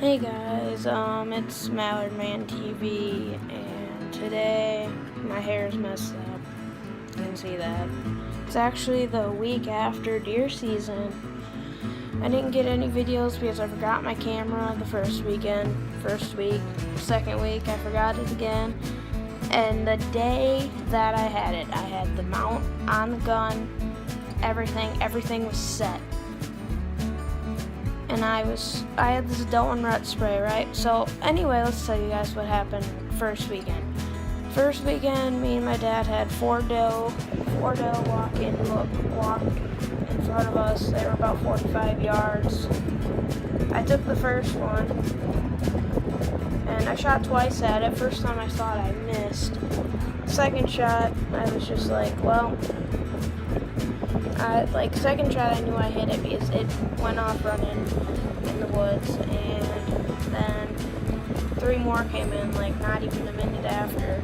Hey guys, it's Mallard Man TV, and today my hair is messed up. You can see that. It's actually the week after deer season. I didn't get any videos because I forgot my camera the first week, second week I forgot it again. And the day that I had it, I had the mount on the gun, everything was set. And I had this doe and rut spray, right? So anyway, let's tell you guys what happened first weekend. First weekend, me and my dad had four doe walk in front of us. They were about 45 yards. I took the first one, and I shot twice at it. First time I saw it, I missed. Second shot, I was just like, well, second shot I knew I hit it because it went off running in the woods, and then three more came in not even a minute after.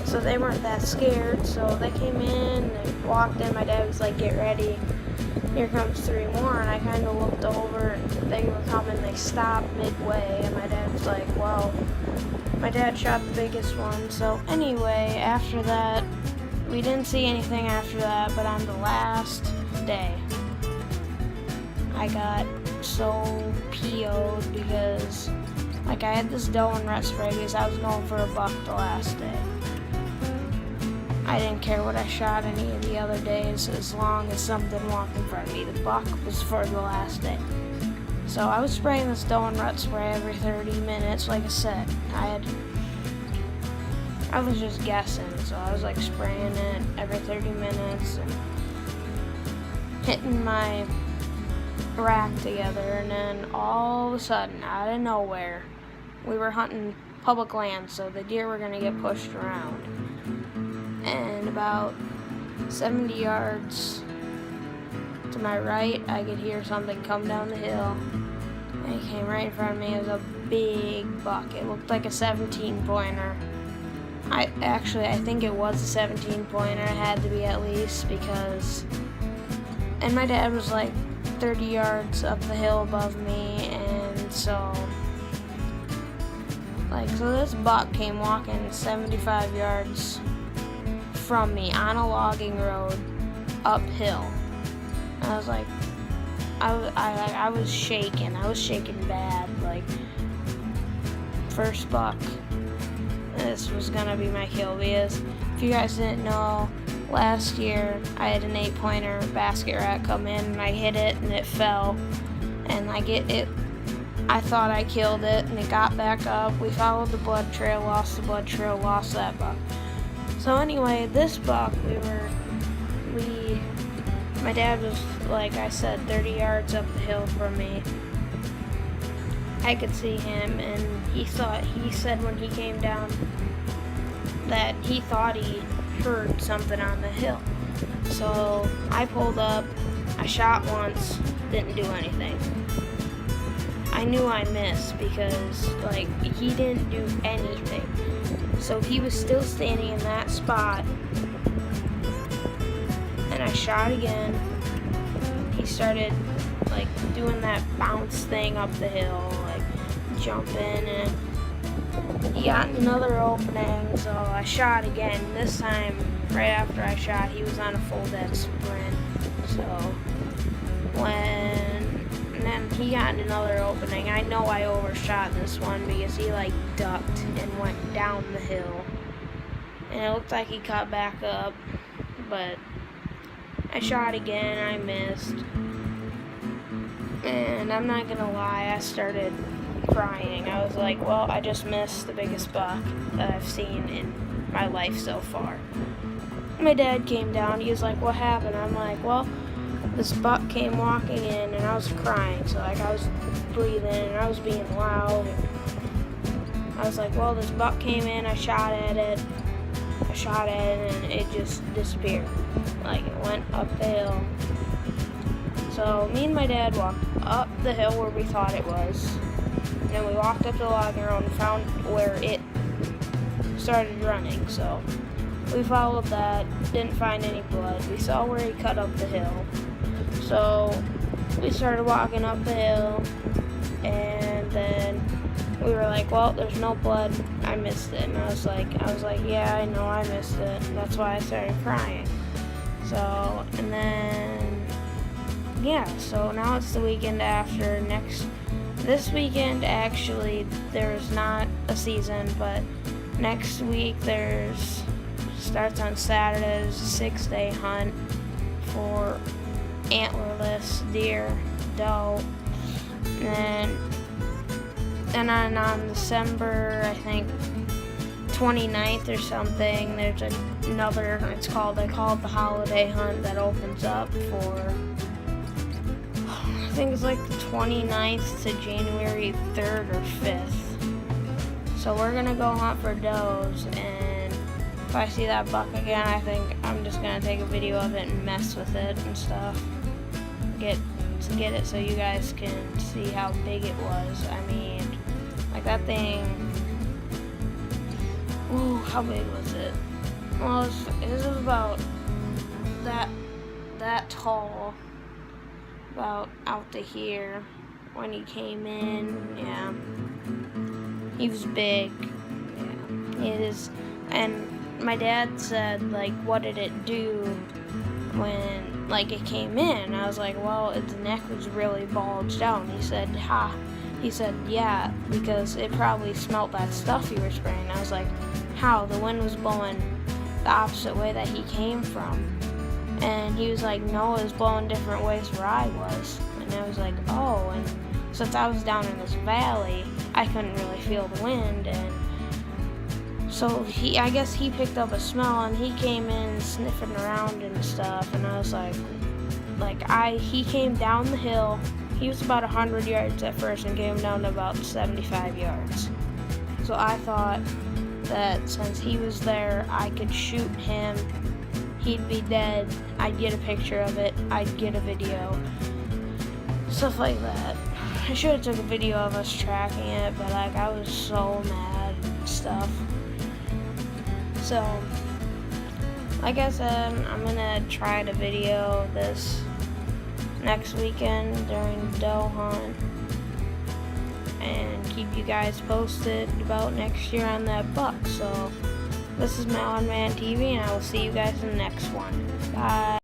So they weren't that scared, so they came in, they walked in, my dad was like, get ready, here comes three more, and I kind of looked over and they were coming, they stopped midway, and my dad was like, well, my dad shot the biggest one. So anyway, after that, we didn't see anything after that, but on the last day, I got so PO'd because I had this doe and rut spray because I was going for a buck the last day. I didn't care what I shot any of the other days as long as something walked in front of me. The buck was for the last day. So I was spraying this doe and rut spray every 30 minutes, like I said. I was just guessing, so I was spraying it every 30 minutes and hitting my rack together, and then all of a sudden, out of nowhere, we were hunting public land, so the deer were going to get pushed around. And about 70 yards to my right, I could hear something come down the hill, and it came right in front of me. It was a big buck. It looked like a 17-pointer. I think it was a 17-pointer. It had to be at least because... And my dad was 30 yards up the hill above me, and so this buck came walking 75 yards from me on a logging road uphill. And I was I was shaking. I was shaking bad. First buck. This was gonna be my kill because if you guys didn't know, last year I had an 8-pointer basket rat come in and I hit it and it fell, and I thought I killed it, and it got back up. We followed the blood trail, lost the blood trail, lost that buck. So anyway, this buck, my dad was, like I said, 30 yards up the hill from me. I could see him, and he said when he came down that he thought he heard something on the hill. So I pulled up, I shot once, didn't do anything. I knew I missed because he didn't do anything. So he was still standing in that spot, and I shot again. He started doing that bounce thing up the hill, jumping, and he got another opening, so I shot again. This time, right after I shot, he was on a full dead sprint. So and then he got another opening. I know I overshot this one because he ducked and went down the hill, and it looked like he caught back up, but I shot again, I missed, and I'm not gonna lie, I started crying. I was like, well, I just missed the biggest buck that I've seen in my life so far. My dad came down, he was like, what happened? I'm like, well, this buck came walking in, and I was crying, so I was breathing, and I was being loud. I was like, well, this buck came in, I shot at it, and it just disappeared. It went up the hill. So me and my dad walked up the hill where we thought it was, and then we walked up the logging road and found where it started running. So we followed that, didn't find any blood. We saw where he cut up the hill. So we started walking up the hill, and then we were like, well, there's no blood. I missed it. And I was like, yeah, I know I missed it. That's why I started crying. So, and then, yeah, so now it's the weekend after. This weekend, actually, there's not a season, but next week starts on Saturday. There's a 6-day hunt for antlerless deer, doe, and then on December, I think 29th or something, there's another. They call it the holiday hunt that opens up for, I think it's like the 29th to January 3rd or 5th. So we're gonna go hunt for does, and if I see that buck again, I think I'm just gonna take a video of it and mess with it and stuff. Get it so you guys can see how big it was. I mean, like that thing. Ooh, how big was it? Well, it was about that tall, about out to here when he came in. Yeah, he was big. Yeah, it is. And my dad said, like, what did it do when, like, it came in? I was like, well, its neck was really bulged out. And he said, He said, yeah, because it probably smelt that stuff you were spraying. I was like, how? The wind was blowing the opposite way that he came from. And he was like, no, it was blowing different ways where I was. And I was like, oh. And since I was down in this valley, I couldn't really feel the wind. And so I guess he picked up a smell, and he came in sniffing around and stuff. And I was like, he came down the hill. He was about 100 yards at first and came down to about 75 yards. So I thought that since he was there, I could shoot him. He'd be dead. I'd get a picture of it. I'd get a video. Stuff like that. I should have took a video of us tracking it, but like I was so mad and stuff. So, like I said, I'm gonna try to video this next weekend during the doe hunt and keep you guys posted about next year on that buck. So this is Melon Man TV, and I will see you guys in the next one. Bye.